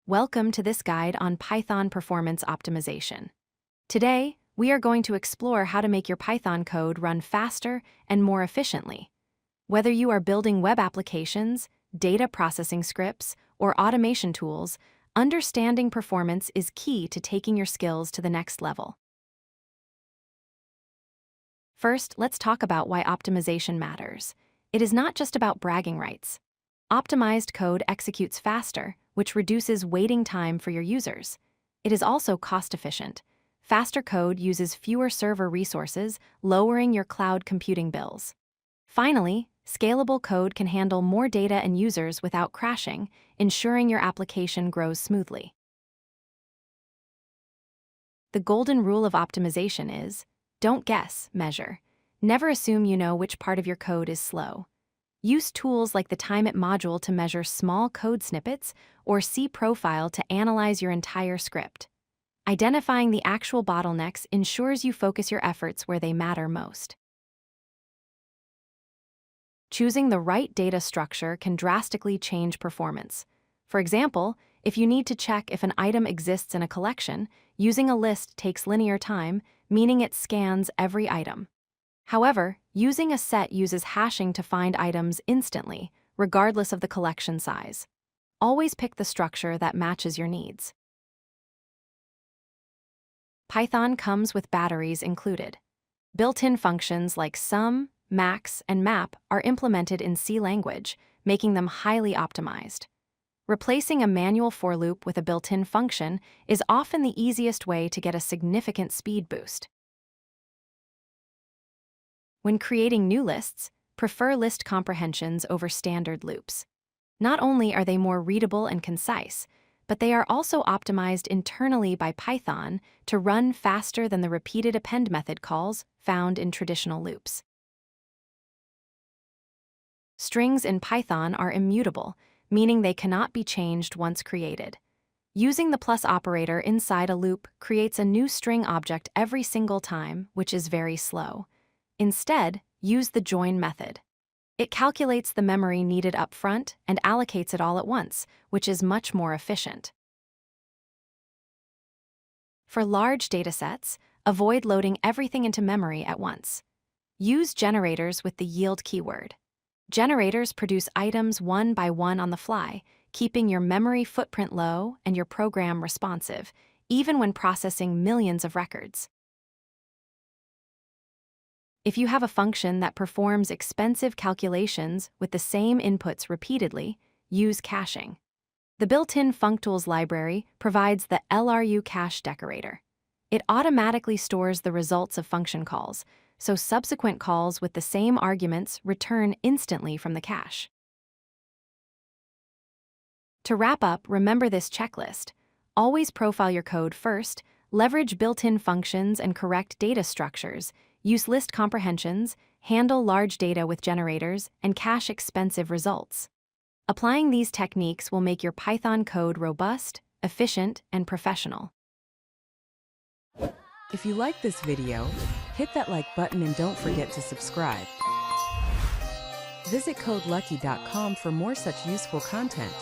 Welcome to this guide on Python performance optimization. Today, we are going to explore how to make your Python code run faster and more efficiently. Whether you are building web applications, data processing scripts, or automation tools, understanding performance is key to taking your skills to the next level. First, let's talk about why optimization matters. It is not just about bragging rights. Optimized code executes faster, which reduces waiting time for your users. It is also cost-efficient. Faster code uses fewer server resources, lowering your cloud computing bills. Finally, scalable code can handle more data and users without crashing, ensuring your application grows smoothly. The golden rule of optimization is, don't guess, measure. Never assume you know which part of your code is slow. Use tools like the timeit module to measure small code snippets or cprofile to analyze your entire script. Identifying the actual bottlenecks ensures you focus your efforts where they matter most. Choosing the right data structure can drastically change performance. For example, if you need to check if an item exists in a collection, using a list takes linear time, meaning it scans every item. However, using a set uses hashing to find items instantly, regardless of the collection size. Always pick the structure that matches your needs. Python comes with batteries included. Built-in functions like sum, max, and map are implemented in C language, making them highly optimized. Replacing a manual for loop with a built-in function is often the easiest way to get a significant speed boost. When creating new lists, prefer list comprehensions over standard loops. Not only are they more readable and concise, but they are also optimized internally by Python to run faster than the repeated append method calls found in traditional loops. Strings in Python are immutable, meaning they cannot be changed once created. Using the plus operator inside a loop creates a new string object every single time, which is very slow. Instead, use the join method. It calculates the memory needed up front and allocates it all at once, which is much more efficient. For large datasets, avoid loading everything into memory at once. Use generators with the yield keyword. Generators produce items one by one on the fly, keeping your memory footprint low and your program responsive, even when processing millions of records. If you have a function that performs expensive calculations with the same inputs repeatedly, use caching. The built-in functools library provides the LRU cache decorator. It automatically stores the results of function calls, so subsequent calls with the same arguments return instantly from the cache. To wrap up, remember this checklist. Always profile your code first, leverage built-in functions and correct data structures, use list comprehensions, handle large data with generators, and cache expensive results. Applying these techniques will make your Python code robust, efficient, and professional. If you like this video, hit that like button and don't forget to subscribe. Visit codelucky.com for more such useful content.